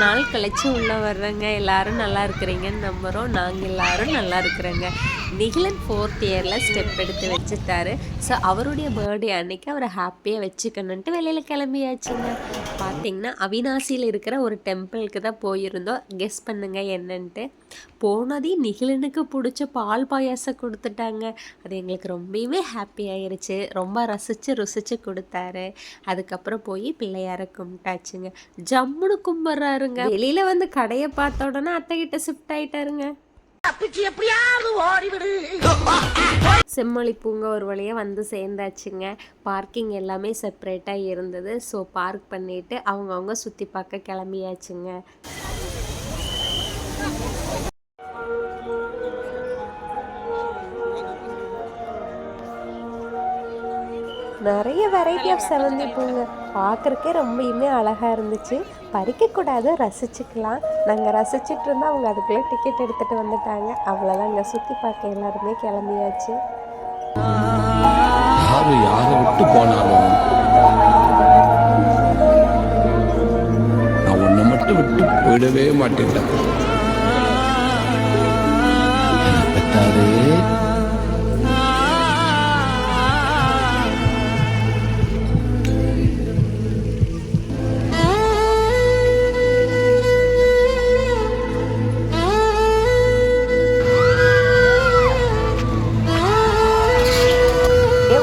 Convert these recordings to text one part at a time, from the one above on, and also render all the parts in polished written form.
நாள் கழிச்சு உள்ளே வர்றேங்க. எல்லோரும் நல்லா இருக்கிறீங்கன்னு நம்புகிறோம். நாங்கள் எல்லோரும் நல்லா இருக்கிறோங்க. நிகிலன் 4th இயரில் ஸ்டெப் எடுத்து வச்சுட்டாரு. ஸோ அவருடைய பர்த்டே அன்னைக்கு அவரை ஹாப்பியாக வச்சுக்கணுன்ட்டு வெளியில் கிளம்பியாச்சுங்க. பார்த்திங்கன்னா அவினாசியில் இருக்கிற ஒரு டெம்பிளுக்கு தான் போயிருந்தோம். கெஸ் பண்ணுங்க என்னன்ட்டு. போனதே நிகிலனுக்கு பிடிச்ச பால் பாயாசம் கொடுத்துட்டாங்க. அது எங்களுக்கு ரொம்பவே ஹாப்பி ஆயிருச்சு. ரொம்ப ரசித்து ருசித்து கொடுத்தாரு. அதுக்கப்புறம் போய் பிள்ளையார கும்பிட்டாச்சுங்க. ஜம்முன்னு கும்பிட்றாருங்க. வெளியில் வந்து கடையை பார்த்த உடனே அத்தைகிட்ட ஷிஃப்ட் ஆகிட்டாருங்க. செம்மொழி பூங்கா ஒரு வழியாக வந்து சேர்ந்தாச்சுங்க. பார்க்கிங் எல்லாமே செப்பரேட்டாக இருந்தது. ஸோ பார்க் பண்ணிவிட்டு அவங்கவுங்க சுற்றி பார்க்க கிளம்பியாச்சுங்க. நிறைய வெரைட்டி ஆஃப் செவந்தி பூங்க பார்க்குறக்கே ரொம்பயுமே அழகாக இருந்துச்சு. பறிக்கக்கூடாது, ரசிச்சுக்கலாம். நாங்கள் ரசிச்சுட்டு இருந்தால் அவங்க அதுக்குள்ளே டிக்கெட் எடுத்துகிட்டு வந்துட்டாங்க. அவ்வளோதான், இங்கே சுற்றி பார்க்க எல்லாருமே கிளம்பியாச்சு. யாரை விட்டு போனாலும் நான் உன்னை மட்டும் விட்டு போயிடவே மாட்டேன்.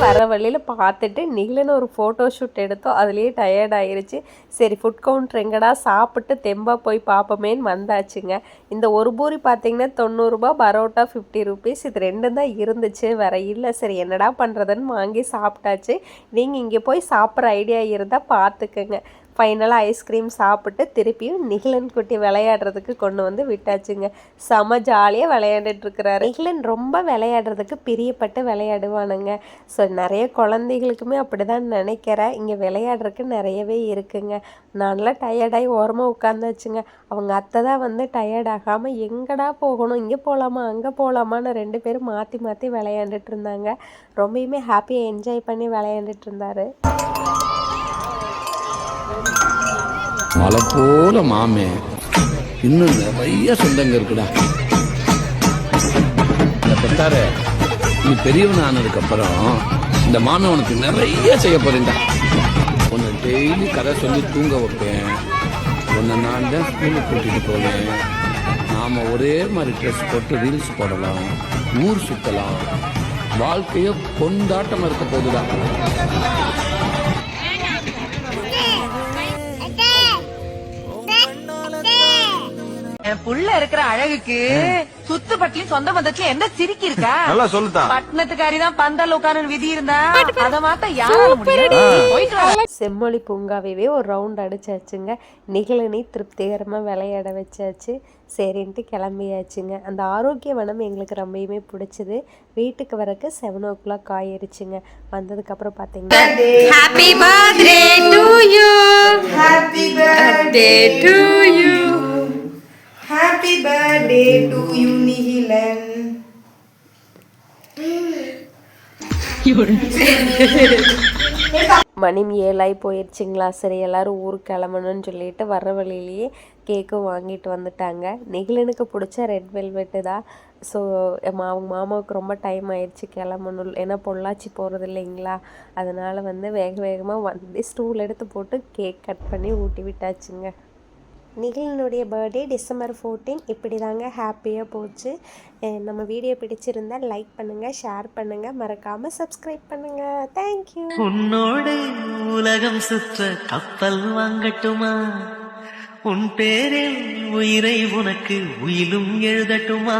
வர வழியில் பார்த்துட்டு நிகிலன்னு ஒரு ஃபோட்டோ ஷூட் எடுத்தோம். அதுலேயே டயர்ட் ஆகிருச்சு. சரி ஃபுட் கவுண்டர் எங்கடா சாப்பிட்டு தெம்பாக போய் பார்ப்போமேன்னு வந்தாச்சுங்க. இந்த ஒரு பூரி பார்த்தீங்கன்னா 90 ரூபா, பரோட்டா 50 rupees. இது ரெண்டும் தான் இருந்துச்சு, வேறு இல்லை. சரி என்னடா பண்ணுறதுன்னு வாங்கி சாப்பிட்டாச்சு. நீங்கள் இங்கே போய் சாப்பிட்ற ஐடியா இருந்தால் பார்த்துக்குங்க. ஃபைனலாக ஐஸ்கிரீம் சாப்பிட்டு திருப்பியும் நிகிலன் குட்டி விளையாடுறதுக்கு கொண்டு வந்து விட்டாச்சுங்க. செம ஜாலியாக விளையாண்டுட்ருக்கிறாரு. நிகிலன் ரொம்ப விளையாடுறதுக்கு பிரியப்பட்டு விளையாடுவானுங்க. ஸோ நிறைய குழந்தைகளுக்குமே அப்படி தான் நினைக்கிறேன். இங்கே விளையாடுறதுக்கு நிறையவே இருக்குங்க. நான்லாம் டயர்டாகி ஓரமாக உட்காந்தாச்சுங்க. அவங்க அத்தை தான் வந்து டயர்ட் ஆகாமல் எங்கடா போகணும், இங்கே போகலாமா அங்கே போகலாமான்னு 2 பேரும் மாற்றி மாற்றி விளையாண்டுட்டு இருந்தாங்க. ரொம்பயுமே ஹாப்பியாக என்ஜாய் பண்ணி விளையாண்டுட்டு இருந்தார். மலை போல மாமே, இன்னும் நிறைய சொந்தங்க இருக்குடா. பெத்தாரு, நீ பெரியவன் ஆனதுக்கு அப்புறம் இந்த மாமே உனக்கு நிறைய செய்ய போறேன்டா. உன்னை டெய்லி கதை சொல்லி தூங்க வைப்பேன். உன்னை நான் தான் ஸ்கூலுக்கு கூட்டிட்டு போவேன். நாம ஒரே மாதிரி ட்ரெஸ் போட்டு ரீல்ஸ் போடலாம், ஊர் சுத்தலாம். வாழ்க்கைய கொண்டாட்டமா இருக்க போகுதுடா. புள்ள இருக்கிற அழகுக்கு சுத்து பட்டியும் சொந்த பந்தத்திலும் எந்த சிரிக்கி இருக்கா? நல்லா சொல்லுதா. பட்டணத்துக்காரிதான் பந்தல் உட்கார்ந்து விதி இருந்தா அத மாத்த யாரால முடியும்? செம்மொழி பூங்காவே ஒரு ரவுண்ட் அடிச்சாச்சுங்க. நிகிலனை திருப்திகரமாக விளையாட வச்சாச்சு. சரின்ட்டு கிளம்பியாச்சுங்க. அந்த ஆரோக்கிய வனம் எங்களுக்கு ரொம்பயுமே பிடிச்சது. வீட்டுக்கு வரக்கு 7 o'clock ஆயிருச்சுங்க. வந்ததுக்கப்புறம் பார்த்தீங்கன்னா happy birthday to you, happy birthday to you, happy birthday to you Nikilan. மணி 7 போயிடுச்சுங்களா. சரி எல்லோரும் ஊருக்கு கிளம்பணும்னு சொல்லிட்டு வர்ற வழியிலேயே கேக்கும் வாங்கிட்டு வந்துட்டாங்க. நிகிலனுக்கு பிடிச்ச ரெட் வெல்வெட்டு தான். ஸோ அவங்க மாமாவுக்கு ரொம்ப டைம் ஆயிடுச்சு கிளம்பணும். ஏன்னா பொள்ளாச்சி போகிறது இல்லைங்களா, அதனால் வந்து வேக வேகமாக வந்து ஸ்டூல் எடுத்து போட்டு கேக் கட் பண்ணி ஊட்டி விட்டாச்சுங்க. நிகிலனுடைய பர்த்டே December 14. இப்படி தாங்க ஹாப்பியாக போச்சு. நம்ம வீடியோ பிடிச்சிருந்தால் லைக் பண்ணுங்கள், ஷேர் பண்ணுங்கள், மறக்காமல் சப்ஸ்கிரைப் பண்ணுங்கள். தேங்க்யூ. உன்னோடு உலகம் சுற்ற கப்பல் வாங்கட்டுமா? உன் பேரில் உயிரை உனக்கு உயிலும் எழுதட்டுமா?